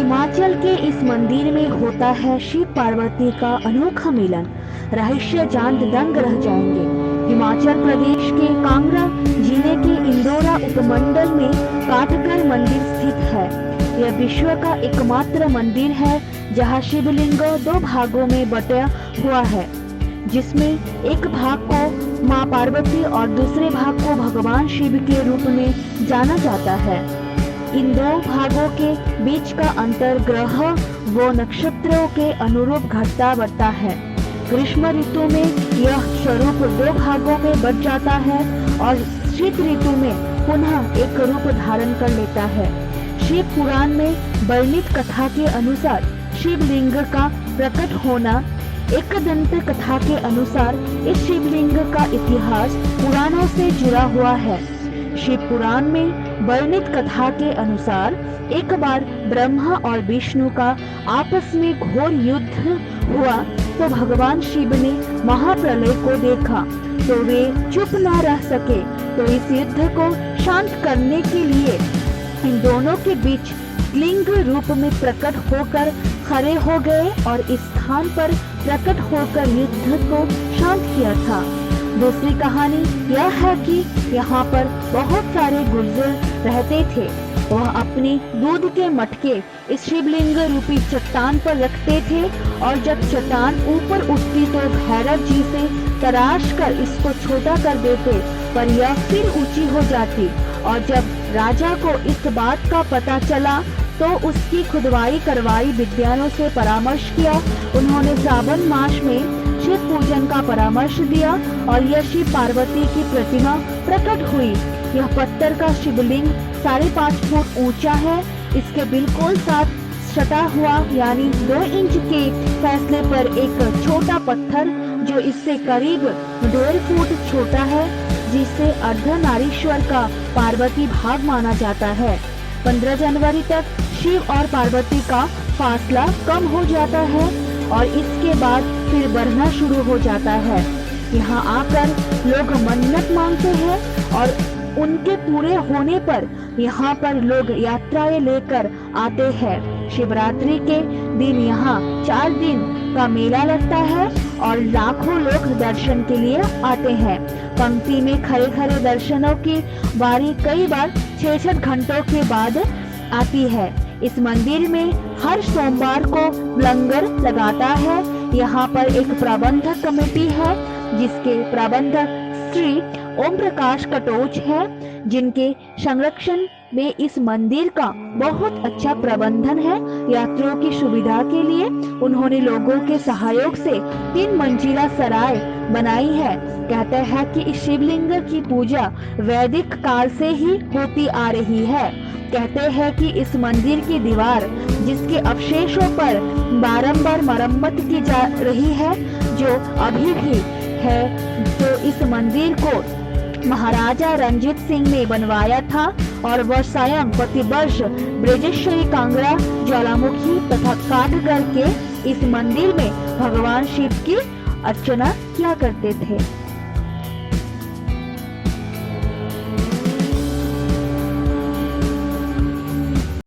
हिमाचल के इस मंदिर में होता है शिव पार्वती का अनोखा मिलन। रहस्य जान दंग रह जाएंगे। हिमाचल प्रदेश के कांगड़ा जिले के इंदौरा उपमंडल में काठगढ़ मंदिर स्थित है। यह विश्व का एकमात्र मंदिर है जहां शिवलिंग दो भागों में बटा हुआ है, जिसमें एक भाग को मां पार्वती और दूसरे भाग को भगवान शिव के रूप में जाना जाता है। इन दो भागों के बीच का अंतर ग्रह व नक्षत्रों के अनुरूप घटता बढ़ता है। ग्रीष्म ऋतु में यह स्वरूप दो भागों में बट जाता है और शीत ऋतु में पुनः एक रूप धारण कर लेता है। शिव पुराण में वर्णित कथा के अनुसार शिवलिंग का प्रकट होना, एकदंत कथा के अनुसार इस शिवलिंग का इतिहास पुराणों से जुड़ा हुआ है। शिव पुराण में वर्णित कथा के अनुसार एक बार ब्रह्मा और विष्णु का आपस में घोर युद्ध हुआ तो भगवान शिव ने महाप्रलय को देखा तो वे चुप न रह सके, तो इस युद्ध को शांत करने के लिए इन दोनों के बीच लिंग रूप में प्रकट होकर खड़े हो गए और इस स्थान पर प्रकट होकर युद्ध को शांत किया था। दूसरी कहानी यह है कि यहाँ पर बहुत सारे गुर्जर रहते थे। वह अपने दूध के मटके इस शिवलिंग रूपी चट्टान पर रखते थे और जब चट्टान ऊपर उठती तो भैरव जी से तराश कर इसको छोटा कर देते, पर यह फिर ऊंची हो जाती। और जब राजा को इस बात का पता चला तो उसकी खुदवाई करवाई विद्वानों से परामर्श किया। उन्होंने श्रावण मास में शिव पूजन का परामर्श दिया और यह शिव पार्वती की प्रतिमा प्रकट हुई। यह पत्थर का शिवलिंग 5.5 फुट ऊंचा है। इसके बिल्कुल साथ सटा हुआ यानी 2 इंच के फैसले पर एक छोटा पत्थर जो इससे करीब 1.5 फुट छोटा है, जिसे अर्धनारीश्वर का पार्वती भाग माना जाता है। 15 जनवरी तक शिव और पार्वती का फासला कम हो जाता है और इसके बाद फिर बढ़ना शुरू हो जाता है। यहाँ आकर लोग मन्नत मांगते हैं और उनके पूरे होने पर यहाँ पर लोग यात्राएं लेकर आते हैं। शिवरात्रि के दिन यहाँ 4 दिन का मेला लगता है और लाखों लोग दर्शन के लिए आते हैं। पंक्ति में खड़े खड़े दर्शनों की बारी कई बार 6-6 घंटों के बाद आती है। इस मंदिर में हर सोमवार को लंगर लगाता है। यहाँ पर एक प्रबंधक कमेटी है जिसके प्रबंधक श्री ओम प्रकाश कटोच है, जिनके संरक्षण में इस मंदिर का बहुत अच्छा प्रबंधन है। यात्रियों की सुविधा के लिए उन्होंने लोगों के सहयोग से 3 मंजिला सराय बनाई है। कहते हैं कि इस शिवलिंग की पूजा वैदिक काल से ही होती आ रही है। कहते हैं कि इस मंदिर की दीवार जिसके अवशेषों पर बारंबार मरम्मत की जा रही है, जो अभी भी है, तो इस मंदिर को महाराजा रंजीत सिंह ने बनवाया था और वह स्वयं प्रतिवर्ष ब्रजेश्वरी कांगड़ा ज्वालामुखी तथा काठगढ़ के इस मंदिर में भगवान शिव की अर्चना किया करते थे।